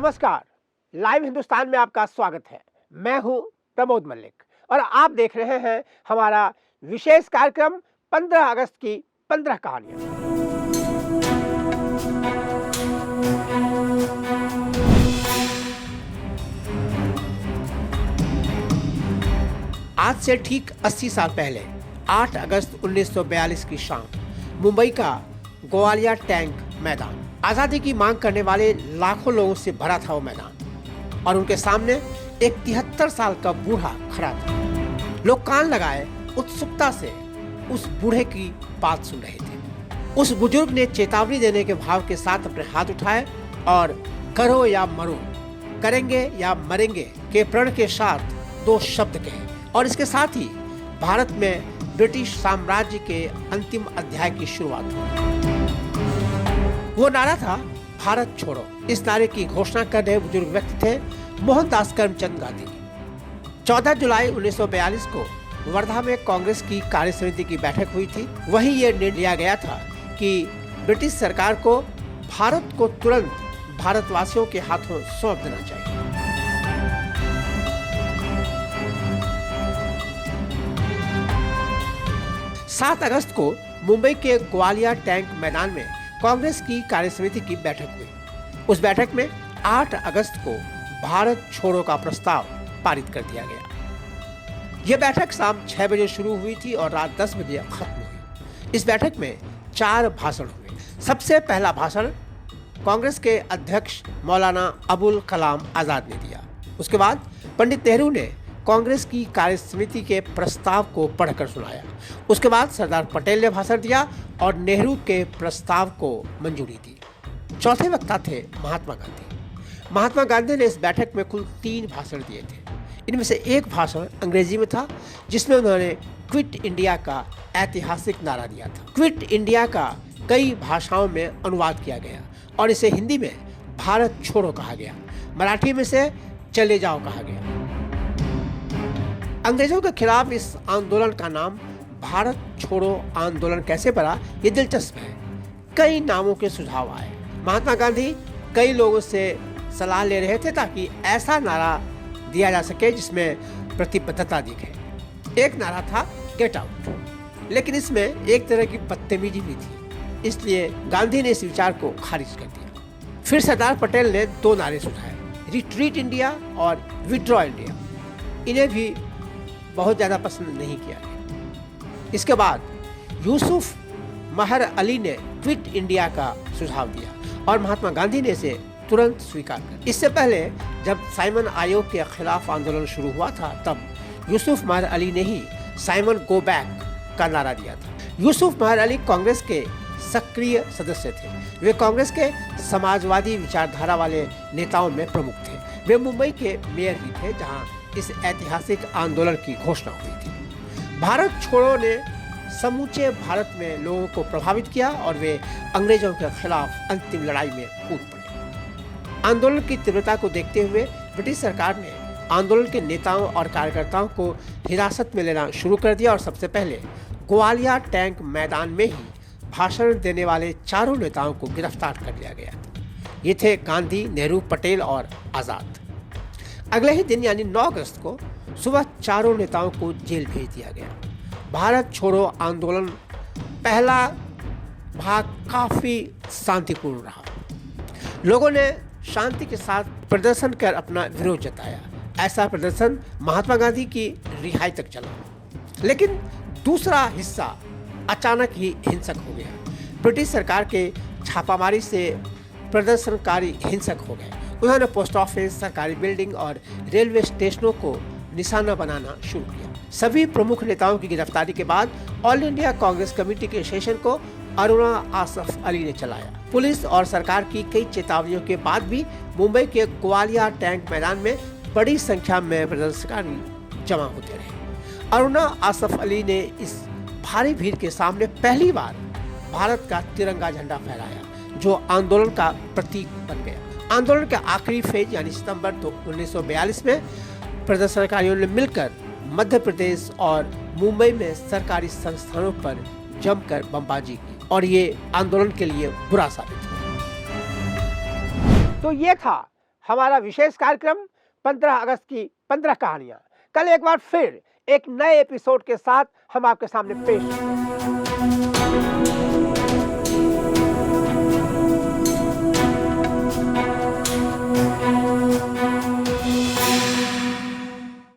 नमस्कार, लाइव हिंदुस्तान में आपका स्वागत है। मैं हूं प्रमोद मल्लिक और आप देख रहे हैं हमारा विशेष कार्यक्रम 15 अगस्त की 15 कहानियां। आज से ठीक 80 साल पहले 8 अगस्त 1942 की शाम मुंबई का ग्वालियर टैंक मैदान, आजादी की मांग करने वाले लाखों लोगों से भरा था वो मैदान और उनके सामने एक 73 साल का बूढ़ा खड़ा था। लोग कान लगाए उत्सुकता से उस बूढ़े की बात सुन रहे थे। उस बुजुर्ग ने चेतावनी देने के भाव के साथ अपने हाथ उठाए और करो या मरो, करेंगे या मरेंगे के प्रण के साथ दो शब्द कहे और इसके साथ ही भारत में ब्रिटिश साम्राज्य के अंतिम अध्याय की शुरुआत हुई। वो नारा था भारत छोड़ो। इस नारे की घोषणा कर रहे बुजुर्ग व्यक्ति थे मोहनदास करमचंद गांधी। 14 जुलाई 1942 को वर्धा में कांग्रेस की कार्य समिति की बैठक हुई थी। वहीं ये निर्णय लिया गया था कि ब्रिटिश सरकार को भारत को तुरंत भारतवासियों के हाथों सौंप देना चाहिए। सात अगस्त को मुंबई के ग्वालियर टैंक मैदान में कांग्रेस की कार्य समिति की बैठक हुई। उस बैठक में 8 अगस्त को भारत छोड़ो का प्रस्ताव पारित कर दिया गया। यह बैठक शाम 6 बजे शुरू हुई थी और रात 10 बजे खत्म हुई। इस बैठक में 4 भाषण हुए। सबसे पहला भाषण कांग्रेस के अध्यक्ष मौलाना अबुल कलाम आजाद ने दिया। उसके बाद पंडित नेहरू ने कांग्रेस की कार्य समिति के प्रस्ताव को पढ़कर सुनाया। उसके बाद सरदार पटेल ने भाषण दिया और नेहरू के प्रस्ताव को मंजूरी दी। चौथे वक्ता थे महात्मा गांधी। महात्मा गांधी ने इस बैठक में कुल 3 भाषण दिए थे। इनमें से एक भाषण अंग्रेजी में था, जिसमें उन्होंने क्विट इंडिया का ऐतिहासिक नारा दिया था। क्विट इंडिया का कई भाषाओं में अनुवाद किया गया और इसे हिंदी में भारत छोड़ो कहा गया। मराठी में से चले जाओ कहा गया। अंग्रेजों के खिलाफ इस आंदोलन का नाम भारत छोड़ो आंदोलन कैसे पड़ा, ये दिलचस्प है। कई नामों के सुझाव आए। महात्मा गांधी कई लोगों से सलाह ले रहे थे ताकि ऐसा नारा दिया जा सके जिसमें प्रतिबद्धता दिखे। एक नारा था गेट आउट, लेकिन इसमें एक तरह की बदतमीजी भी थी, इसलिए गांधी ने इस विचार को खारिज कर दिया। फिर सरदार पटेल ने 2 नारे सुझाए, रिट्रीट इंडिया और विड्रॉ इंडिया। इन्हें भी बहुत ज़्यादा पसंद नहीं किया गया। इसके बाद यूसुफ महर अली ने क्विट इंडिया का सुझाव दिया और महात्मा गांधी ने इसे तुरंत स्वीकार कर। इससे पहले जब साइमन आयोग के खिलाफ आंदोलन शुरू हुआ था, तब यूसुफ महर अली ने ही साइमन गो बैक का नारा दिया था। यूसुफ महर अली कांग्रेस के सक्रिय सदस्य थे। वे कांग्रेस के समाजवादी विचारधारा वाले नेताओं में प्रमुख थे। वे मुंबई के मेयर भी थे, जहाँ इस ऐतिहासिक आंदोलन की घोषणा हुई थी। भारत छोड़ो ने समूचे भारत में लोगों को प्रभावित किया और वे अंग्रेजों के खिलाफ अंतिम लड़ाई में कूद पड़े। आंदोलन की तीव्रता को देखते हुए ब्रिटिश सरकार ने आंदोलन के नेताओं और कार्यकर्ताओं को हिरासत में लेना शुरू कर दिया और सबसे पहले ग्वालियर टैंक मैदान में ही भाषण देने वाले 4 नेताओं को गिरफ्तार कर लिया गया। ये थे गांधी, नेहरू, पटेल और आजाद। अगले ही दिन यानी 9 अगस्त को सुबह 4 नेताओं को जेल भेज दिया गया। भारत छोड़ो आंदोलन पहला भाग काफी शांतिपूर्ण रहा। लोगों ने शांति के साथ प्रदर्शन कर अपना विरोध जताया। ऐसा प्रदर्शन महात्मा गांधी की रिहाई तक चला। लेकिन दूसरा हिस्सा अचानक ही हिंसक हो गया। ब्रिटिश सरकार के छापामारी से प्रदर्शनकारी हिंसक हो गए। उन्होंने पोस्ट ऑफिस, सरकारी बिल्डिंग और रेलवे स्टेशनों को निशाना बनाना शुरू किया। सभी प्रमुख नेताओं की गिरफ्तारी के बाद ऑल इंडिया कांग्रेस कमेटी के सेशन को अरुणा आसफ अली ने चलाया। पुलिस और सरकार की कई चेतावनियों के बाद भी मुंबई के ग्वालियर टैंक मैदान में बड़ी संख्या में प्रदर्शनकारी जमा होते रहे। अरुणा आसफ अली ने इस भारी भीड़ के सामने पहली बार भारत का तिरंगा झंडा फहराया, जो आंदोलन का प्रतीक बन गया। आंदोलन के आखिरी फेज यानी सितंबर 1942 में प्रदर्शनकारियों ने मिलकर मध्य प्रदेश और मुंबई में सरकारी संस्थानों पर जमकर बमबाजी की और ये आंदोलन के लिए बुरा साबित हुआ। तो ये था हमारा विशेष कार्यक्रम 15 अगस्त की 15 कहानियां। कल एक बार फिर एक नए एपिसोड के साथ हम आपके सामने पेश होंगे।